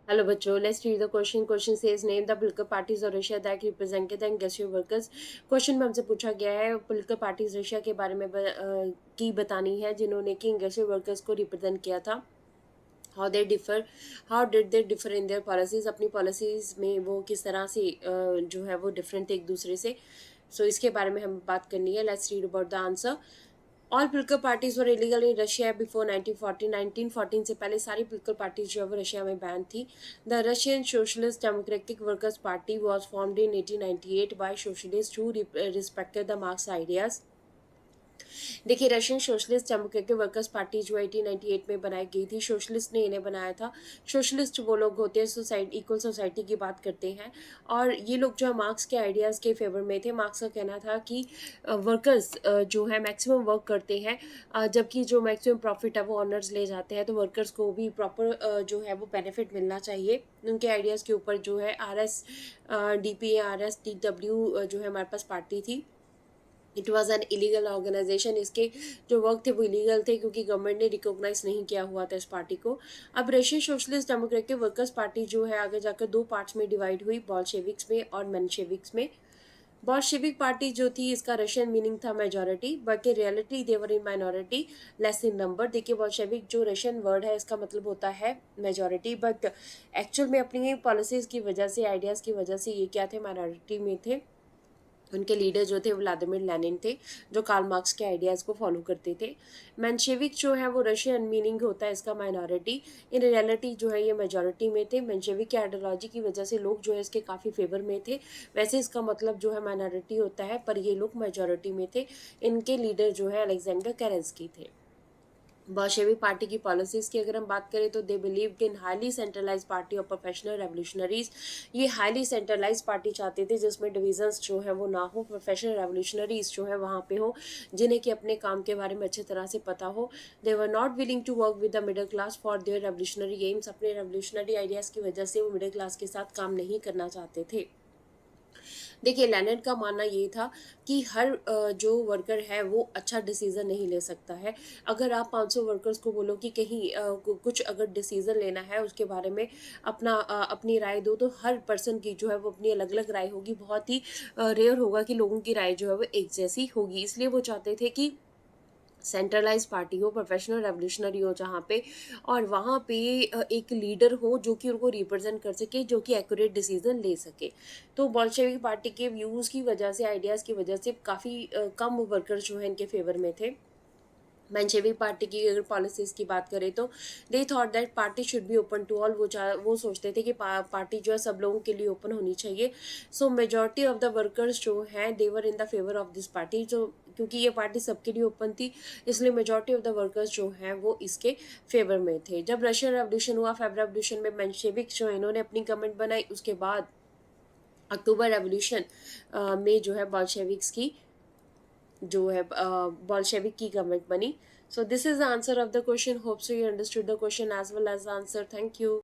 Hello बच्चों, let's read the question. Question says name the political parties of Russia that represented and guess your workers. Question में हमसे पूछा गया है political parties Russia के बारे में की बतानी है जिन्होंने कि इंडस्ट्रियल वर्कर्स को रिप्रेजेंट किया था. How they differ, how did they differ in their policies, अपनी पॉलिसीज में वो किस तरह से जो है वो डिफरेंट थे एक दूसरे से. इसके बारे में हमें बात करनी है. Let's read about the answer. All political parties were illegal in Russia before 1914. 1914 से पहले सारी पोलिटिकल पार्टीज जो है वो रशिया में बैन थी. The Russian socialist democratic workers party was formed in 1898 by socialist who respected the Marx ideas. देखिए, Russian socialist democratic workers party जो 1898 में बनाई गई थी, सोशलिस्ट ने इन्हें बनाया था. सोशलिस्ट वो लोग होते हैं सोसाइटी, इक्वल सोसाइटी की बात करते हैं, और ये लोग जो है मार्क्स के आइडियाज़ के फेवर में थे. मार्क्स का कहना था कि वर्कर्स जो है मैक्सिमम वर्क करते हैं, जबकि जो मैक्सिमम प्रॉफिट है वो ऑनर्स ले जाते हैं, तो वर्कर्स को भी प्रॉपर जो है वो बेनिफिट मिलना चाहिए. उनके आइडियाज़ के ऊपर जो है RSDPA RSDW जो है हमारे पास पार्टी थी. It was an illegal organisation. इसके जो वर्क थे वो इलीगल थे क्योंकि गवर्नमेंट ने रिकॉग्नाइज नहीं किया हुआ था इस पार्टी को. अब Russian socialist democratic workers party जो है आगे जाकर दो पार्ट्स में डिवाइड हुई, बॉल्शेविक्स में और मेंशेविक्स में. बॉल्शेविक पार्टी जो थी, इसका रशियन मीनिंग था majority, but in reality they were in minority, less in number. देखिए, बॉल्शेविक जो रशियन वर्ड है इसका मतलब होता है मेजॉरिटी, बट एक्चुअल में अपनी पॉलिसीज़ की वजह से, आइडियाज़ की वजह से ये क्या थे, माइनॉरिटी में थे. उनके लीडर जो थे व्लादिमीर लेनिन थे, जो कार्ल मार्क्स के आइडियाज़ को फॉलो करते थे. मेंशेविक जो है वो रशियन मीनिंग होता है इसका माइनॉरिटी, इन रियलिटी जो है ये मेजॉरिटी में थे. मेंशेविक की आइडियोलॉजी की वजह से लोग जो है इसके काफ़ी फेवर में थे. वैसे इसका मतलब जो है माइनॉरिटी होता है, पर ये लोग मेजॉरिटी में थे. इनके लीडर जो है अलेक्जेंडर केरेंस्की थे. बॉल्शेविक पार्टी की पॉलिसीज़ की अगर हम बात करें तो they believe in highly centralise party of professional revolutionaries. ये हाईली सेंट्रलाइज पार्टी चाहते थे जिसमें डिविजन्स जो है वो ना हो, प्रोफेशनल रेवोल्यूशनरीज जो है वहाँ पे हो, जिन्हें कि अपने काम के बारे में अच्छी तरह से पता हो. They were not willing to work with the middle class for their revolutionary aims. अपने रेवोल्यूशनरी आइडियाज़ की वजह से वो मिडिल क्लास के साथ काम नहीं करना चाहते थे. देखिए, लेनिन का मानना ये था कि हर जो वर्कर है वो अच्छा डिसीज़न नहीं ले सकता है. अगर आप 500 वर्कर्स को बोलो कि कहीं कुछ अगर डिसीज़न लेना है उसके बारे में अपनी राय दो, तो हर पर्सन की जो है वो अपनी अलग अलग राय होगी. बहुत ही रेयर होगा कि लोगों की राय जो है वो एक जैसी होगी. इसलिए वो चाहते थे कि सेंट्रलाइज पार्टी हो, प्रोफेशनल रेवोल्यूशनरी हो जहाँ पे, और वहाँ पे एक लीडर हो जो कि उनको रिप्रेजेंट कर सके, जो कि एक्यूरेट डिसीजन ले सके. तो बोल्शेविक पार्टी के व्यूज़ की वजह से, आइडियाज़ की वजह से काफ़ी कम वर्कर्स जो है इनके फेवर में थे. मेंशेविक पार्टी की अगर पॉलिसीज़ की बात करें तो they thought that party should be open to all. वो सोचते थे कि पार्टी जो है सब लोगों के लिए ओपन होनी चाहिए. So majority of the workers जो हैं they were in the favour of this party. जो क्योंकि ये पार्टी सबके लिए ओपन थी, इसलिए मेजॉरिटी ऑफ द वर्कर्स जो हैं वो इसके फेवर में थे. जब रशियन रेवोल्यूशन हुआ, फेब रेवोल्यूशन में मेंशेविक जो इन्होंने अपनी गवर्नमेंट बनाई, उसके बाद अक्टूबर रेवोल्यूशन में जो है बॉल्शेविक्स की जो है बॉल्शेविक की गवर्नमेंट बनी. So this is the answer of the question. Hope so you understood the question as well as the answer. Thank you.